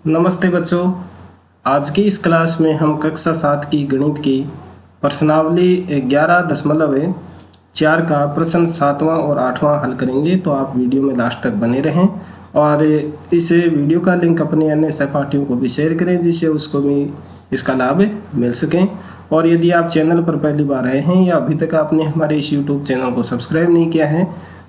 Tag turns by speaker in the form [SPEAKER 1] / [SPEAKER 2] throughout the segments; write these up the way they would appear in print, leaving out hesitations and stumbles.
[SPEAKER 1] नमस्ते बच्चों। आज की इस क्लास में हम कक्षा 7 की गणित की प्रश्नावली 11.4 का प्रश्न 7वां और 8वां हल करेंगे। तो आप वीडियो में लास्ट तक बने रहें और इस वीडियो का लिंक अपने अन्य सहपाठियों को भी शेयर करें जिससे उसको भी इसका लाभ मिल सकें। और यदि आप चैनल पर पहली बार आए हैं या अभी तक आपने हमारे इस यूट्यूब चैनल को सब्सक्राइब नहीं किया है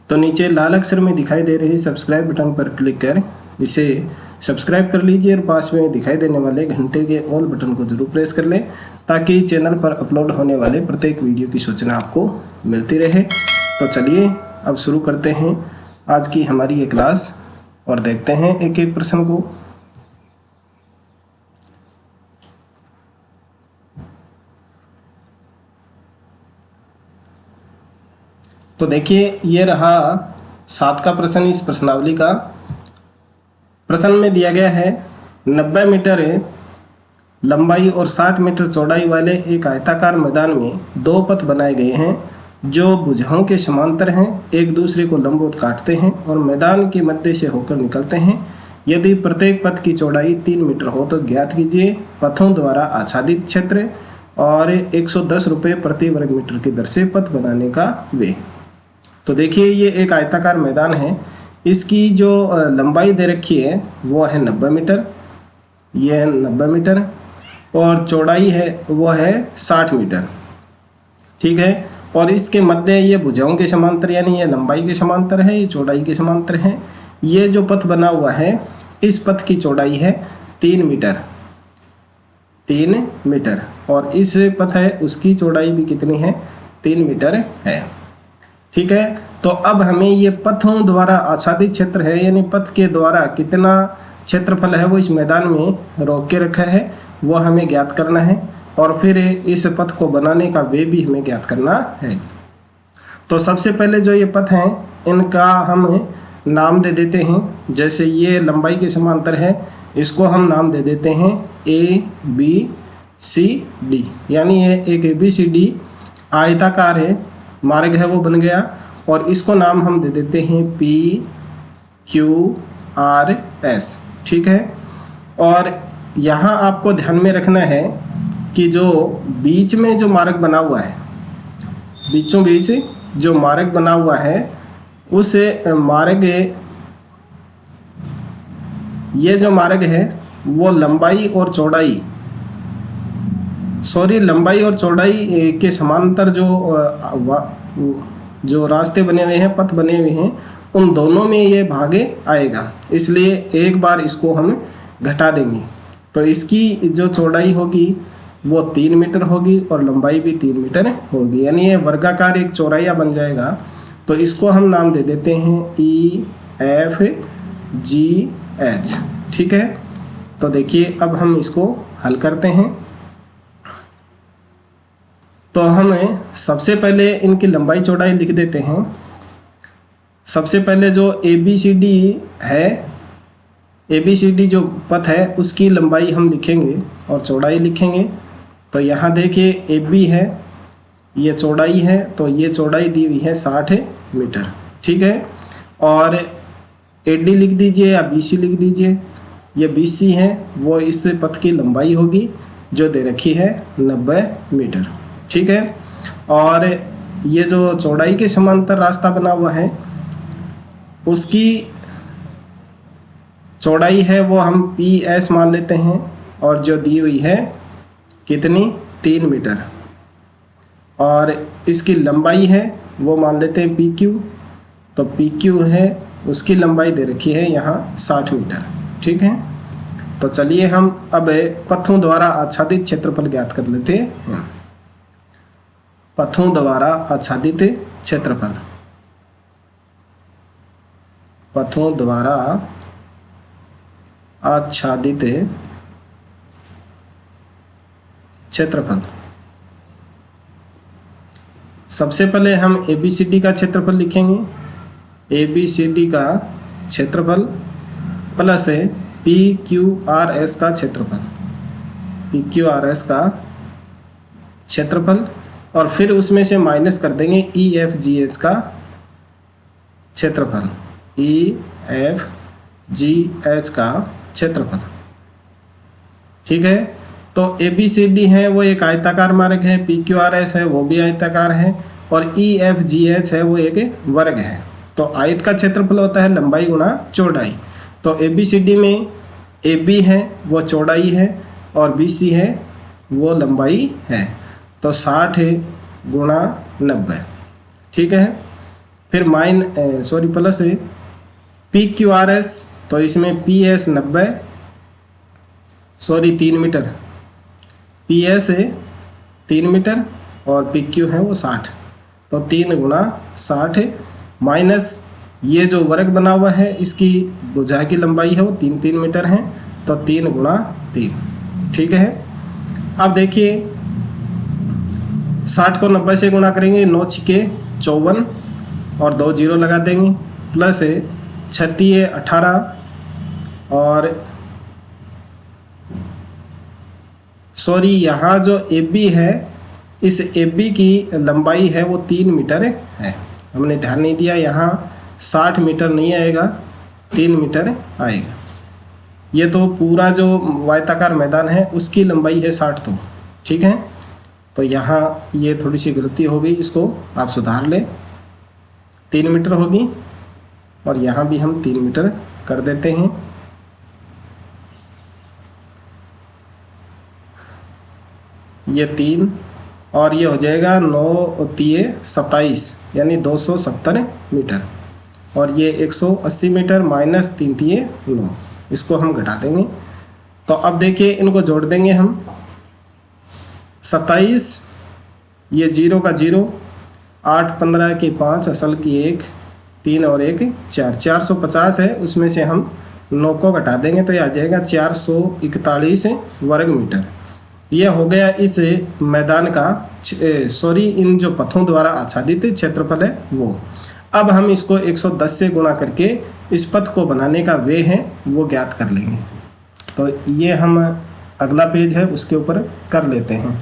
[SPEAKER 1] तो नीचे लाल अक्षर में दिखाई दे रही सब्सक्राइब बटन पर क्लिक कर इसे सब्सक्राइब कर लीजिए और पास में दिखाई देने वाले घंटे के ऑल बटन को जरूर प्रेस कर लें ताकि चैनल पर अपलोड होने वाले प्रत्येक वीडियो की सूचना आपको मिलती रहे। तो चलिए अब शुरू करते हैं आज की हमारी ये क्लास और देखते हैं एक एक प्रश्न को। तो देखिए ये रहा 7 का प्रश्न। इस प्रश्नावली का प्रश्न में दिया गया है 90 मीटर लंबाई और 60 मीटर चौड़ाई वाले एक आयताकार मैदान में दो पथ बनाए गए हैं जो भुजाओं के समांतर हैं, एक दूसरे को लंबवत काटते हैं और मैदान के मध्य से होकर निकलते हैं। यदि प्रत्येक पथ की चौड़ाई 3 मीटर हो तो ज्ञात कीजिए पथों द्वारा आच्छादित क्षेत्र और 110 रुपये प्रति वर्ग मीटर की दर से पथ बनाने का व्यय। तो देखिए ये एक आयताकार मैदान है, इसकी जो लंबाई दे रखी है वो है 90 मीटर, ये है 90 मीटर और चौड़ाई है वो है 60 मीटर, ठीक है। और इसके मध्य ये भुजाओं के समांतर यानी ये लंबाई के समांतर है, ये चौड़ाई के समांतर है। ये जो पथ बना हुआ है इस पथ की चौड़ाई है 3 मीटर, 3 मीटर और इस पथ है उसकी चौड़ाई भी कितनी है 3 मीटर है, ठीक है। तो अब हमें ये पथों द्वारा आच्छादित क्षेत्र है यानी पथ के द्वारा कितना क्षेत्रफल है वो इस मैदान में रोक के रखा है वो हमें ज्ञात करना है और फिर इस पथ को बनाने का व्यय भी हमें ज्ञात करना है। तो सबसे पहले जो ये पथ हैं इनका हम नाम दे देते हैं। जैसे ये लंबाई के समांतर है, इसको हम नाम दे देते हैं ABCD, यानी ये एक ABCD आयताकार है मार्ग है वो बन गया और इसको नाम हम दे देते हैं PQRS, ठीक है। और यहाँ आपको ध्यान में रखना है कि जो बीच में जो मार्ग बना हुआ है, बीचों बीच जो मार्ग बना हुआ है उस मार्ग, ये जो मार्ग है वो लंबाई और चौड़ाई के समांतर जो रास्ते बने हुए हैं, पथ बने हुए हैं, उन दोनों में ये भाग आएगा, इसलिए एक बार इसको हम घटा देंगे। तो इसकी जो चौड़ाई होगी वो 3 मीटर होगी और लंबाई भी 3 मीटर होगी, यानी ये वर्गाकार एक चौराया बन जाएगा। तो इसको हम नाम दे देते हैं EFGH, ठीक है। तो देखिए अब हम इसको हल करते हैं। तो हम सबसे पहले इनकी लंबाई चौड़ाई लिख देते हैं। सबसे पहले जो ABCD है, ABCD जो पथ है उसकी लंबाई हम लिखेंगे और चौड़ाई लिखेंगे। तो यहाँ देखिए AB है, ये चौड़ाई है, तो ये चौड़ाई दी हुई है 60 मीटर, ठीक है। और AD लिख दीजिए या BC लिख दीजिए, ये BC है वो इस पथ की लंबाई होगी जो दे रखी है 90 मीटर, ठीक है। और ये जो चौड़ाई के समांतर रास्ता बना हुआ है उसकी चौड़ाई है वो हम PS मान लेते हैं और जो दी हुई है कितनी 3 मीटर और इसकी लंबाई है वो मान लेते हैं PQ। तो PQ है उसकी लंबाई दे रखी है यहाँ 60 मीटर, ठीक है। तो चलिए हम अब पथों द्वारा आच्छादित क्षेत्रफल ज्ञात कर लेते हैं। पथों द्वारा आच्छादित क्षेत्रफल, पथों द्वारा आच्छादित क्षेत्रफल। सबसे पहले हम ABCD का क्षेत्रफल लिखेंगे, ABCD का क्षेत्रफल प्लस PQRS का क्षेत्रफल, PQRS का क्षेत्रफल और फिर उसमें से माइनस कर देंगे EFGH का क्षेत्रफल, EFGH का क्षेत्रफल, ठीक है। तो ABCD है वो एक आयताकार मार्ग है, PQRS है वो भी आयताकार है, और EFGH है वो एक वर्ग है। तो आयत का क्षेत्रफल होता है लंबाई गुणा चौड़ाई। तो ABCD में AB है वो चौड़ाई है और BC है वो लंबाई है। तो 60 गुणा 90, ठीक है। फिर प्लस है PQRS, तो इसमें PS 90 3 मीटर, PS है 3 मीटर और PQ है वो 60। तो 3 गुणा 60 माइनस ये जो वर्ग बना हुआ है इसकी भुजा की लंबाई है वो 3 मीटर है। तो 3 गुणा 3, ठीक है। अब देखिए 60 को 90 से गुणा करेंगे, 9 छिके 54 और 2 जीरो लगा देंगे, प्लस 36 18 और सॉरी यहाँ जो AB है इस AB की लंबाई है वो 3 मीटर है। हमने ध्यान नहीं दिया, यहाँ 60 मीटर नहीं आएगा, 3 मीटर आएगा। ये तो पूरा जो आयताकार मैदान है उसकी लंबाई है 60, तो ठीक है। तो यहाँ ये थोड़ी सी गलती हो गई, इसको आप सुधार लें, 3 मीटर होगी और यहाँ भी हम 3 मीटर कर देते हैं। ये 3 और ये हो जाएगा 9 3 27 यानी 270 मीटर, और ये 180 मीटर माइनस 3 3 9, इसको हम घटा देंगे। तो अब देखिए इनको जोड़ देंगे हम, 27 ये 0 का 0, 8 15 की 5 असल की 1 3 और 1 4, 450 है, उसमें से हम 9 को घटा देंगे तो ये आ जाएगा 441 वर्ग मीटर। यह हो गया इस मैदान का इन जो पथों द्वारा आच्छादित क्षेत्रफल है वो। अब हम इसको 110 से गुणा करके इस पथ को बनाने का वे है वो ज्ञात कर लेंगे। तो ये हम अगला पेज है उसके ऊपर कर लेते हैं।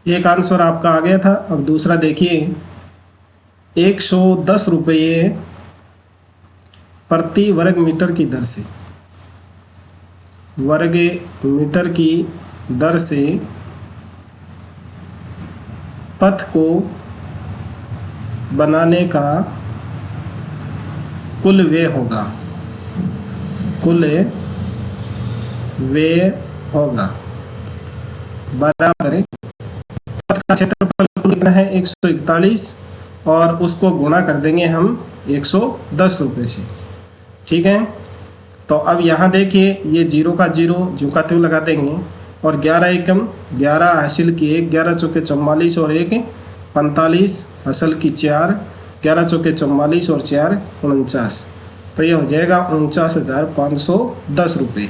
[SPEAKER 1] एक आंसर आपका आ गया था। अब दूसरा देखिए, 110 रुपये प्रति वर्ग मीटर की दर से, वर्ग मीटर की दर से पथ को बनाने का कुल व्यय होगा, कुल व्यय होगा बराबर पथ का क्षेत्रफल कितना है 141 और उसको गुणा कर देंगे हम 110 रुपये से, ठीक है। तो अब यहाँ देखिए ये 0 का 0 जो का त्यों लगा देंगे और 11 एकम 11 हासिल की 1, 11 चौके 44 और 1 45 असल की 4, 11 चौके 44 और 4 49। तो ये हो जाएगा 49,510 रुपये।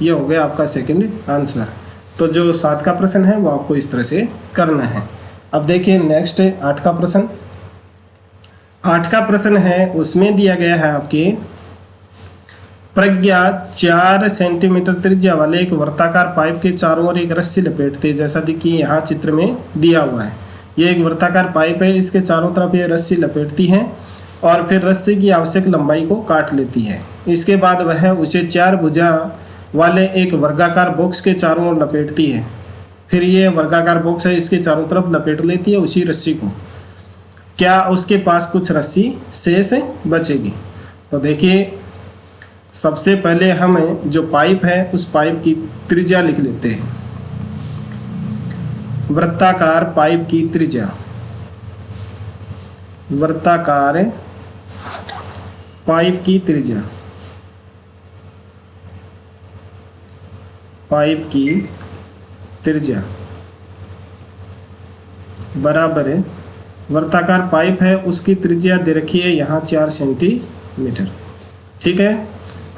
[SPEAKER 1] ये हो गया आपका सेकंड आंसर। तो जो 7 का प्रश्न है वो आपको इस तरह से करना है। अब देखिए नेक्स्ट 8 का प्रश्न। 8 का प्रश्न है उसमें दिया गया है आपके प्रज्ञा 4 सेंटीमीटर त्रिज्या वाले एक वर्ताकार पाइप के चारों ओर एक रस्सी लपेटते, जैसा देखिए यहाँ चित्र में दिया हुआ है। ये एक वर्ताकार पाइप है, इसके चारों तरफ ये रस्सी लपेटती है और फिर रस्सी की आवश्यक लंबाई को काट लेती है। इसके बाद वह उसे 4 भुजा वाले एक वर्गाकार बॉक्स के चारों ओर लपेटती है। फिर ये वर्गाकार बॉक्स है, इसके चारों तरफ लपेट लेती है उसी रस्सी को। क्या उसके पास कुछ रस्सी शेष बचेगी? तो देखिए सबसे पहले हम जो पाइप है उस पाइप की त्रिज्या लिख लेते हैं। वृत्ताकार पाइप की त्रिज्या, वृत्ताकार पाइप की त्रिज्या, पाइप की त्रिज्या बराबर है वर्ताकार पाइप है उसकी त्रिज्या दे रखी है यहाँ 4 सेंटीमीटर, ठीक है।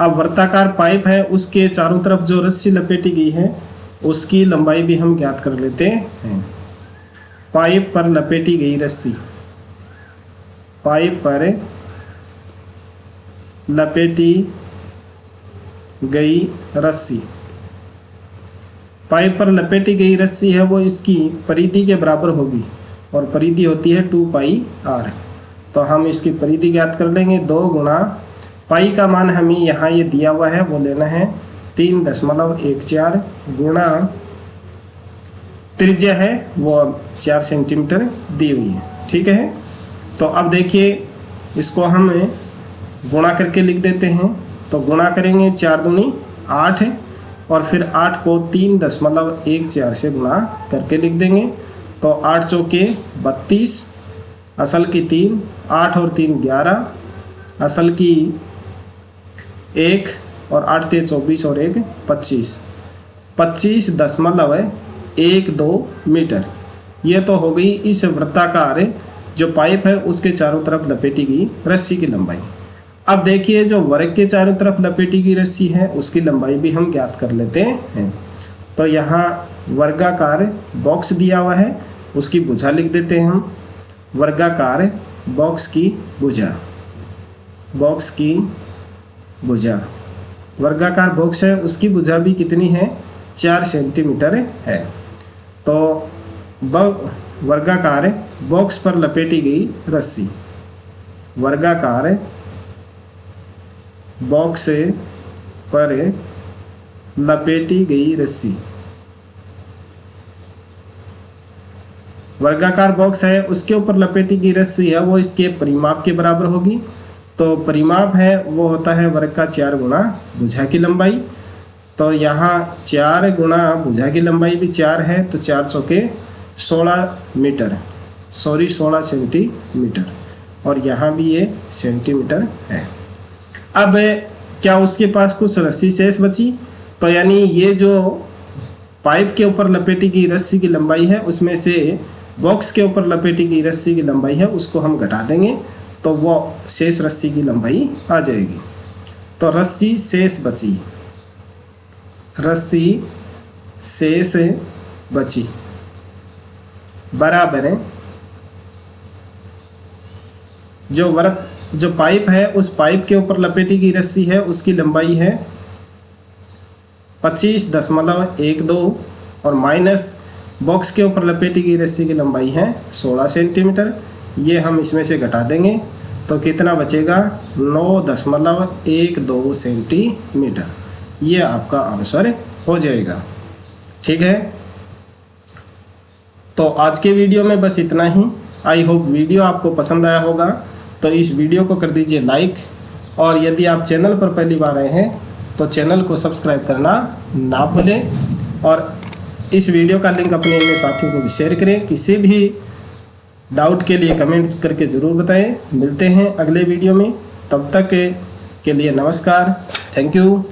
[SPEAKER 1] अब वर्ताकार पाइप है उसके चारों तरफ जो रस्सी लपेटी गई है उसकी लंबाई भी हम ज्ञात कर लेते हैं। पाइप पर लपेटी गई रस्सी, पाइप पर लपेटी गई रस्सी, पाइप पर लपेटी गई रस्सी है वो इसकी परिधि के बराबर होगी और परिधि होती है 2 पाई r। तो हम इसकी परिधि ज्ञात कर लेंगे। 2 गुणा पाई का मान हमें यहाँ ये दिया हुआ है वो लेना है 3.14 गुणा त्रिज्या है वो 4 सेंटीमीटर दी हुई है। ठीक है, तो अब देखिए इसको हम गुणा करके लिख देते हैं। तो गुणा करेंगे 4 दूनी 8 है, और फिर 8 को 3.14 से गुणा करके लिख देंगे। तो 8 चौके 32, असल की 3, 8 और 3 11, असल की 1, और 8 ते 24 और 1 25, 25.12 मीटर। ये तो हो गई इस वृत्ताकार जो पाइप है उसके चारों तरफ लपेटी गई रस्सी की लंबाई। अब देखिए जो वर्ग के चारों तरफ लपेटी गई रस्सी है उसकी लंबाई भी हम ज्ञात कर लेते हैं। तो यहाँ वर्गाकार बॉक्स दिया हुआ है, उसकी भुजा लिख देते हैं हम। वर्गाकार बॉक्स की भुजा, बॉक्स की भुजा, वर्गाकार बॉक्स है उसकी भुजा भी कितनी है, 4 सेंटीमीटर है। तो वर्गाकार बॉक्स पर लपेटी गई रस्सी, वर्गाकार बॉक्स पर लपेटी गई रस्सी, वर्गाकार बॉक्स है उसके ऊपर लपेटी गई रस्सी है वो इसके परिमाप के बराबर होगी। तो परिमाप है वो होता है वर्ग का 4 गुणा भुजा की लंबाई। तो यहाँ 4 गुणा भुजा की लंबाई भी 4 है, तो 4 चौके 16 मीटर, 16 सेंटीमीटर, और यहाँ भी ये सेंटीमीटर है। अब क्या उसके पास कुछ रस्सी शेष बची? तो यानी ये जो पाइप के ऊपर लपेटी गई रस्सी की लंबाई है उसमें से बॉक्स के ऊपर लपेटी गई रस्सी की लंबाई है उसको हम घटा देंगे, तो वो शेष रस्सी की लंबाई आ जाएगी। तो रस्सी शेष बची, रस्सी शेष बची बराबर है जो पाइप है उस पाइप के ऊपर लपेटी गई रस्सी है उसकी लंबाई है 25.12 और माइनस बॉक्स के ऊपर लपेटी गई रस्सी की लंबाई है 16 सेंटीमीटर। ये हम इसमें से घटा देंगे तो कितना बचेगा, 9.12 सेंटीमीटर। ये आपका आंसर हो जाएगा। ठीक है, तो आज के वीडियो में बस इतना ही। आई होप वीडियो आपको पसंद आया होगा, तो इस वीडियो को कर दीजिए लाइक, और यदि आप चैनल पर पहली बार आए हैं तो चैनल को सब्सक्राइब करना ना भूलें, और इस वीडियो का लिंक अपने अन्य साथियों को भी शेयर करें। किसी भी डाउट के लिए कमेंट करके ज़रूर बताएं। मिलते हैं अगले वीडियो में, तब तक के लिए नमस्कार, थैंक यू।